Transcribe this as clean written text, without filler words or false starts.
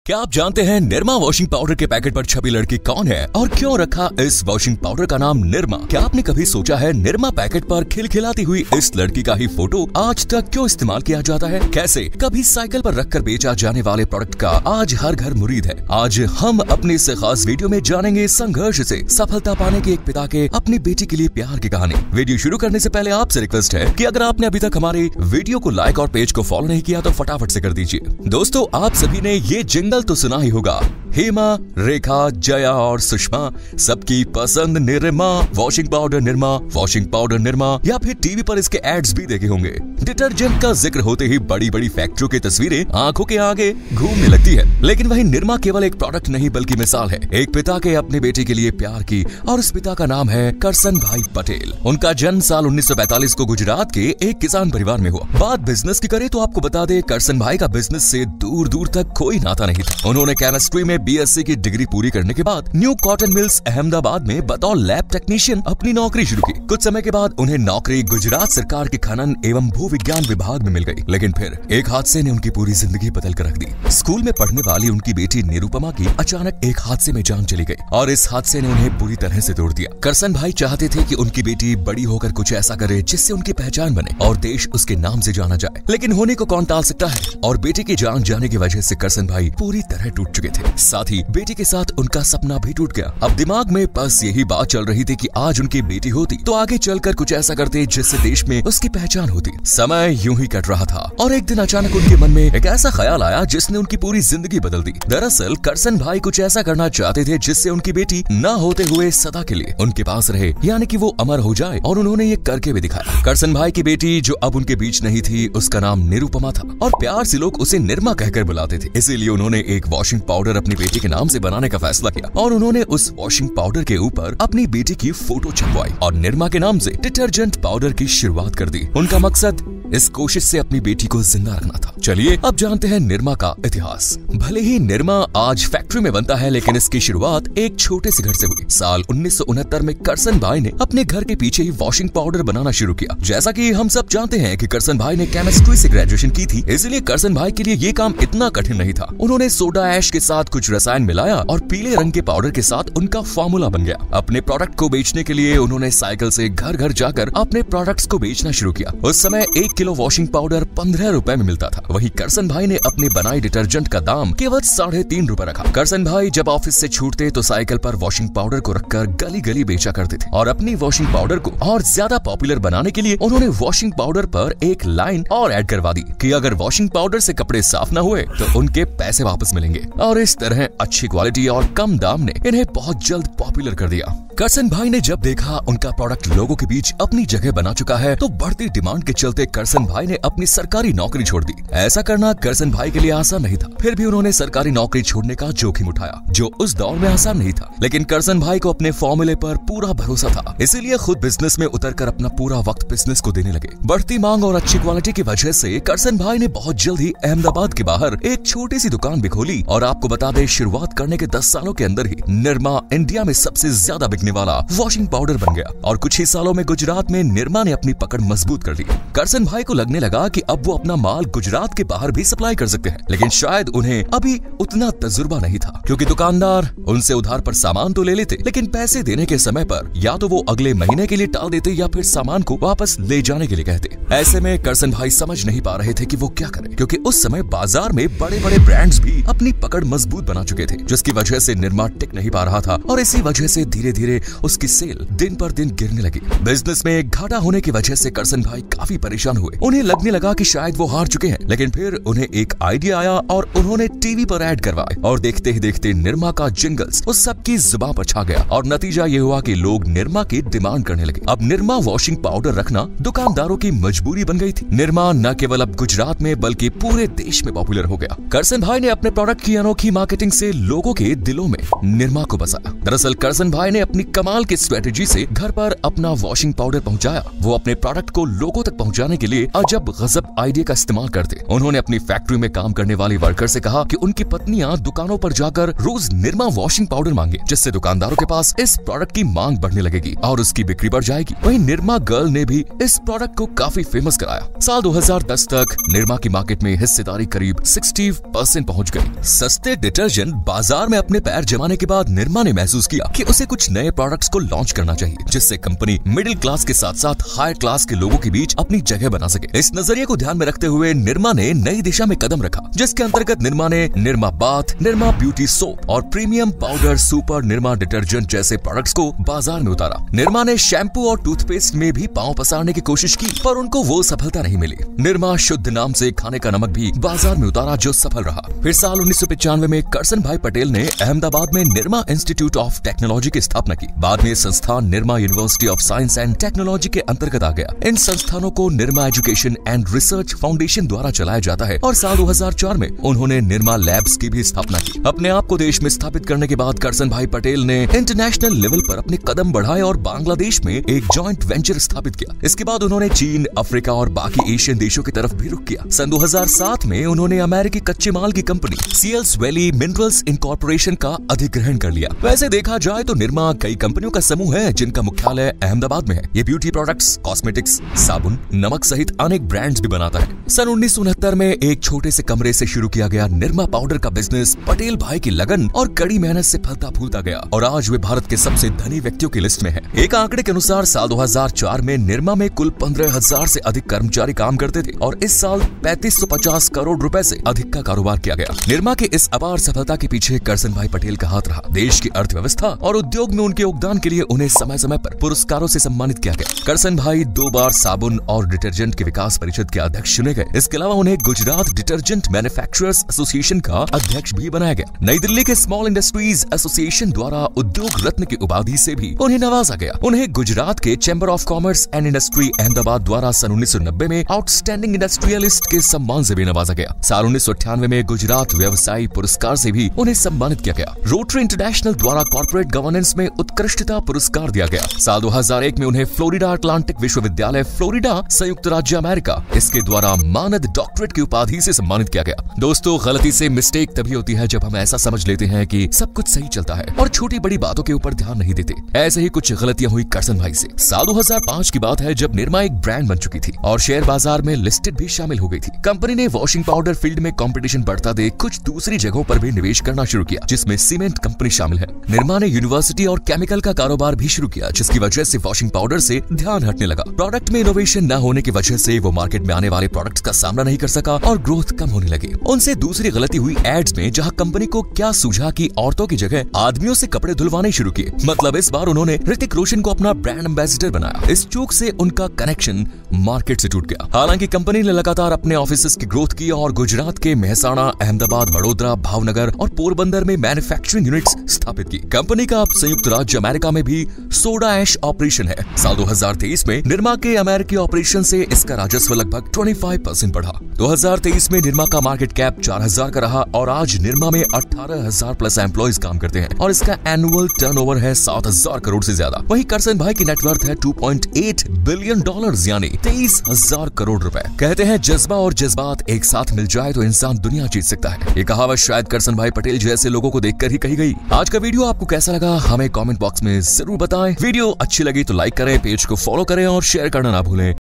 क्या आप जानते हैं निरमा वॉशिंग पाउडर के पैकेट पर छपी लड़की कौन है और क्यों रखा इस वॉशिंग पाउडर का नाम निरमा? क्या आपने कभी सोचा है निरमा पैकेट पर खिलखिलाती हुई इस लड़की का ही फोटो आज तक क्यों इस्तेमाल किया जाता है? कैसे कभी साइकिल पर रखकर बेचा जाने वाले प्रोडक्ट का आज हर घर मुरीद है। आज हम अपने इस खास वीडियो में जानेंगे संघर्ष से सफलता पाने के एक पिता के अपनी बेटी के लिए प्यार की कहानी। वीडियो शुरू करने से पहले आपसे रिक्वेस्ट है कि अगर आपने अभी तक हमारे वीडियो को लाइक और पेज को फॉलो नहीं किया तो फटाफट से कर दीजिए। दोस्तों, आप सभी ने ये जिंगल तो सुना ही होगा। हेमा, रेखा, जया और सुषमा सबकी पसंद Nirma washing powder Nirma washing powder Nirma, या फिर टीवी पर इसके एड्स भी देखे होंगे। डिटर्जेंट का जिक्र होते ही बड़ी बड़ी फैक्ट्रियों की तस्वीरें आंखों के आगे घूमने लगती है। लेकिन वही निरमा केवल एक प्रोडक्ट नहीं बल्कि मिसाल है एक पिता के अपनी बेटी के लिए प्यार की, और उस पिता का नाम है करसन भाई पटेल। उनका जन्म साल 1945 को गुजरात के एक किसान परिवार में हुआ। बात बिजनेस की करें तो आपको बता दे करसन भाई का बिजनेस से दूर दूर तक कोई नाता नहीं था। उन्होंने केमिस्ट्री में बीएससी की डिग्री पूरी करने के बाद न्यू कॉटन मिल्स अहमदाबाद में बतौर लैब टेक्नीशियन अपनी नौकरी शुरू की। कुछ समय के बाद उन्हें नौकरी गुजरात सरकार के खनन एवं भू विज्ञान विभाग में मिल गई। लेकिन फिर एक हादसे ने उनकी पूरी जिंदगी बदल कर रख दी। स्कूल में पढ़ने वाली उनकी बेटी निरुपमा की अचानक एक हादसे में जान चली गई और इस हादसे ने उन्हें पूरी तरह से तोड़ दिया। करसन भाई चाहते थे कि उनकी बेटी बड़ी होकर कुछ ऐसा करे जिससे उनकी पहचान बने और देश उसके नाम से जाना जाए। लेकिन होने को कौन टाल सकता है, और बेटी की जान जाने की वजह से करसन भाई पूरी तरह टूट चुके थे। साथ ही बेटी के साथ उनका सपना भी टूट गया। अब दिमाग में बस यही बात चल रही थी कि आज उनकी बेटी होती तो आगे चलकर कुछ ऐसा करते जिससे देश में उसकी पहचान होती। समय यूं ही कट रहा था और एक दिन अचानक उनके मन में एक ऐसा ख्याल आया जिसने उनकी पूरी जिंदगी बदल दी। दरअसल करसन भाई कुछ ऐसा करना चाहते थे जिससे उनकी बेटी न होते हुए सदा के लिए उनके पास रहे, यानी कि वो अमर हो जाए, और उन्होंने ये करके भी दिखाया। करसन भाई की बेटी जो अब उनके बीच नहीं थी उसका नाम निरुपमा था और प्यार से लोग उसे निरमा कहकर बुलाते थे। इसीलिए उन्होंने एक वॉशिंग पाउडर अपनी बेटी के नाम से बनाने का फैसला किया और उन्होंने उस वॉशिंग पाउडर के ऊपर अपनी बेटी की फोटो छपवाई और निरमा के नाम से डिटर्जेंट पाउडर की शुरुआत कर दी। उनका मकसद इस कोशिश से अपनी बेटी को जिंदा रखना था। चलिए अब जानते हैं निरमा का इतिहास। भले ही निरमा आज फैक्ट्री में बनता है, लेकिन इसकी शुरुआत एक छोटे से घर से हुई। साल 1969 में करसन भाई ने अपने घर के पीछे ही वॉशिंग पाउडर बनाना शुरू किया। जैसा कि हम सब जानते हैं कि करसन भाई ने केमिस्ट्री से ग्रेजुएशन की थी, इसलिए करसन भाई के लिए ये काम इतना कठिन नहीं था। उन्होंने सोडा ऐश के साथ कुछ रसायन मिलाया और पीले रंग के पाउडर के साथ उनका फार्मूला बन गया। अपने प्रोडक्ट को बेचने के लिए उन्होंने साइकिल से घर घर जाकर अपने प्रोडक्ट्स को बेचना शुरू किया। उस समय 1 किलो वॉशिंग पाउडर 15 रुपए में मिलता था। वहीं करसन भाई ने अपने बनाई डिटर्जेंट का दाम केवल 3.5 रुपए रखा। करसन भाई जब ऑफिस से छूटते तो साइकिल पर वॉशिंग पाउडर को रखकर गली गली बेचा करते थे, और अपनी वॉशिंग पाउडर को और ज्यादा पॉपुलर बनाने के लिए उन्होंने वॉशिंग पाउडर पर एक लाइन और ऐड करवा दी कि अगर वॉशिंग पाउडर से कपड़े साफ न हुए तो उनके पैसे वापस मिलेंगे। और इस तरह अच्छी क्वालिटी और कम दाम ने इन्हें बहुत जल्द पॉपुलर कर दिया। करसन भाई ने जब देखा उनका प्रोडक्ट लोगों के बीच अपनी जगह बना चुका है तो बढ़ती डिमांड के चलते करसन भाई ने अपनी सरकारी नौकरी छोड़ दी। ऐसा करना करसन भाई के लिए आसान नहीं था, फिर भी उन्होंने सरकारी नौकरी छोड़ने का जोखिम उठाया, जो उस दौर में आसान नहीं था। लेकिन करसन भाई को अपने फॉर्मूले पर पूरा भरोसा था, इसीलिए खुद बिजनेस में उतरकर अपना पूरा वक्त बिजनेस को देने लगे। बढ़ती मांग और अच्छी क्वालिटी की वजह से करसन भाई ने बहुत जल्द ही अहमदाबाद के बाहर एक छोटी सी दुकान भी खोली। और आपको बता दें, शुरुआत करने के 10 सालों के अंदर ही निरमा इंडिया में सबसे ज्यादा बिकने वाला वॉशिंग पाउडर बन गया, और कुछ ही सालों में गुजरात में निरमा ने अपनी पकड़ मजबूत कर ली। करसन भाई को लगने लगा कि अब वो अपना माल गुजरात के बाहर भी सप्लाई कर सकते हैं, लेकिन शायद उन्हें अभी उतना तजुर्बा नहीं था, क्योंकि दुकानदार उनसे उधार पर सामान तो ले लेते, लेकिन पैसे देने के समय पर या तो वो अगले महीने के लिए टाल देते या फिर सामान को वापस ले जाने के लिए कहते। ऐसे में करसन भाई समझ नहीं पा रहे थे कि वो क्या करें, क्योंकि उस समय बाजार में बड़े बड़े ब्रांड्स भी अपनी पकड़ मजबूत बना चुके थे, जिसकी वजह से निरमा टिक नहीं पा रहा था, और इसी वजह से धीरे धीरे उसकी सेल दिन पर दिन गिरने लगी। बिजनेस में घाटा होने की वजह से करसन भाई काफी परेशान हुए। उन्हें लगने लगा कि शायद वो हार चुके हैं, लेकिन फिर उन्हें एक आइडिया आया और उन्होंने टीवी पर ऐड करवाए, और देखते ही देखते निरमा का जिंगल्स उस सबकी जुबान पर छा गया, और नतीजा ये हुआ कि लोग निरमा की डिमांड करने लगे। अब निरमा वॉशिंग पाउडर रखना दुकानदारों की मजबूरी बन गई थी। निरमा न केवल अब गुजरात में बल्कि पूरे देश में पॉपुलर हो गया। करसन भाई ने अपने प्रोडक्ट की अनोखी मार्केटिंग से लोगों के दिलों में निरमा को बसाया। दरअसल करसन भाई ने अपनी कमाल की स्ट्रेटेजी से घर पर अपना वॉशिंग पाउडर पहुंचाया। वो अपने प्रोडक्ट को लोगों तक पहुंचाने के लिए अजब गजब आइडिया का इस्तेमाल करते। उन्होंने अपनी फैक्ट्री में काम करने वाली वर्कर से कहा कि उनकी पत्नियां दुकानों पर जाकर रोज निरमा वॉशिंग पाउडर मांगे, जिससे दुकानदारों के पास इस प्रोडक्ट की मांग बढ़ने लगेगी और उसकी बिक्री बढ़ जाएगी। वहीं निरमा गर्ल ने भी इस प्रोडक्ट को काफी फेमस कराया। साल 2010 तक निरमा की मार्केट में हिस्सेदारी करीब 60% पहुंच गई। सस्ते डिटर्जेंट बाजार में अपने पैर जमाने के बाद निरमा ने महसूस किया कि उसे कुछ नए प्रोडक्ट्स को लॉन्च करना चाहिए, जिससे कंपनी मिडिल क्लास के साथ साथ हायर क्लास के लोगों के बीच अपनी जगह बना सके। इस नजरिए को ध्यान में रखते हुए निरमा ने नई दिशा में कदम रखा, जिसके अंतर्गत निरमा ने Nirma bath, Nirma beauty soap और premium powder super Nirma detergent जैसे प्रोडक्ट्स को बाजार में उतारा। निरमा ने शैम्पू और टूथपेस्ट में भी पांव पसारने की कोशिश की, पर उनको वो सफलता नहीं मिली। निरमा शुद्ध नाम से खाने का नमक भी बाजार में उतारा, जो सफल रहा। फिर साल 1995 में करसन भाई पटेल ने अहमदाबाद में निरमा इंस्टीट्यूट ऑफ टेक्नोलॉजी की स्थापना की। बाद में संस्थान Nirma university of science and technology के अंतर्गत आ गया। इन संस्थानों को Nirma education and research foundation द्वारा चलाया जाता है और साल 2004 में उन्होंने निरमा लैब्स की भी स्थापना की। अपने आप को देश में स्थापित करने के बाद करसन भाई पटेल ने इंटरनेशनल लेवल पर अपने कदम बढ़ाए और बांग्लादेश में एक जॉइंट वेंचर स्थापित किया। इसके बाद उन्होंने चीन, अफ्रीका और बाकी एशियन देशों की तरफ भी रुख किया। सन 2007 में उन्होंने अमेरिकी कच्चे माल की कंपनी सीएल्स वैली मिनरल्स इनकॉर्पोरेशन का अधिग्रहण कर लिया। वैसे देखा जाए तो निरमा कई कंपनियों का समूह है, जिनका मुख्यालय अहमदाबाद में है। ये ब्यूटी प्रोडक्ट्स, कॉस्मेटिक्स, साबुन, नमक सहित अनेक ब्रांड्स भी बनाता है। सन 1969 में एक छोटे से कमरे से शुरू किया गया निरमा पाउडर का बिजनेस पटेल भाई की लगन और कड़ी मेहनत से फलता फूलता गया और आज वे भारत के सबसे धनी व्यक्तियों की लिस्ट में है। एक आंकड़े के अनुसार साल 2004 में निरमा में कुल 15,000 से अधिक कर्मचारी काम करते थे और इस साल 3550 करोड़ रुपए से अधिक का कारोबार किया गया। निरमा के इस अपार सफलता के पीछे करसन भाई पटेल का हाथ रहा। देश की अर्थव्यवस्था और उद्योग में उनके योगदान के लिए उन्हें समय समय पर पुरस्कारों से सम्मानित किया गया। करसन भाई 2 बार साबुन और डिटर्जेंट के विकास परिषद के अध्यक्ष चुने गए। इसके अलावा उन्हें गुजरात डिटर्जेंट मैन्युफैक्चरर्स एसोसिएशन का अध्यक्ष भी बनाया गया। नई दिल्ली के स्मॉल इंडस्ट्रीज एसोसिएशन द्वारा उद्योग रत्न की उपाधि से भी उन्हें नवाजा गया। उन्हें गुजरात के chamber of commerce and industry Ahmedabad द्वारा सन 1990 में आउटस्टैंडिंग इंडस्ट्रियलिस्ट के सम्मान से भी नवाजा गया। साल 1998 में गुजरात व्यवसायी पुरस्कार से भी उन्हें सम्मानित किया गया। रोटरी इंटरनेशनल द्वारा कॉर्पोरेट गवर्नेंस में उत्कृष्टता पुरस्कार दिया गया। साल 2001 में उन्हें फ्लोरिडा अटलांटिक विश्वविद्यालय फ्लोरिडा संयुक्त राज्य अमेरिका इसके द्वारा मानद डॉक्टरेट की उपाधि से सम्मानित किया गया। दोस्तों, गलती से मिस्टेक तभी होती है जब हम ऐसा समझ लेते हैं कि सब कुछ सही चलता है और छोटी बड़ी बातों के ऊपर ध्यान नहीं देते। ऐसे ही कुछ गलतियां हुई करसन भाई से। साल 2005 की बात है जब निरमा एक ब्रांड बन चुकी थी और शेयर बाजार में लिस्टेड भी शामिल हो गई थी। कंपनी ने वॉशिंग पाउडर फील्ड में कंपटीशन बढ़ता देख कुछ दूसरी जगहों पर भी निवेश करना शुरू किया, जिसमें सीमेंट कंपनी शामिल है। निरमा ने यूनिवर्सिटी और केमिकल का कारोबार भी शुरू किया, जिसकी वजह से वॉशिंग पाउडर से ध्यान हटने लगा। प्रोडक्ट में इनोवेशन न होने की वजह से वो मार्केट में आने वाले प्रोडक्ट्स का सामना नहीं कर सका और ग्रोथ कम होने लगी। उनसे दूसरी गलती हुई एड्स में, जहां कंपनी को क्या सूझा कि औरतों की जगह आदमियों से कपड़े धुलवाने शुरू किए। मतलब इस बार उन्होंने ऋतिक रोशन को अपना ब्रांड एम्बेसडर बनाया। इस चूक से उनका कनेक्शन मार्केट से टूट गया। हालांकि कंपनी ने लगातार अपने ऑफिसेस की ग्रोथ की और गुजरात के मेहसाणा, अहमदाबाद, वडोदरा, भावनगर और पोरबंदर में मैन्युफैक्चरिंग यूनिट्स स्थापित की। कंपनी का अब संयुक्त राज्य अमेरिका में भी सोडा ऐश ऑपरेशन है। साल 2023 में निरमा के अमेरिकी ऑपरेशन से इसका राजस्व लगभग 25% बढ़ा। 2023 में निरमा का मार्केट कैप 4000 का रहा और आज निरमा में 18,000 प्लस एम्प्लॉइज काम करते हैं और इसका एनुअल टर्नओवर है 7,000 करोड़ से ज्यादा। वहीं करसन भाई की नेटवर्थ है $2.8 बिलियन यानी 23,000 करोड़ रुपए। कहते हैं जज्बा और जज्बात एक साथ मिल जाए तो इंसान दुनिया जीत सकता है। ये कहावत शायद करसन भाई पटेल जैसे लोगों को देखकर ही कही गई। आज का वीडियो आपको कैसा लगा हमें कमेंट बॉक्स में जरूर बताएं। वीडियो अच्छी लगी तो लाइक करें, पेज को फॉलो करें और शेयर करना ना भूलें।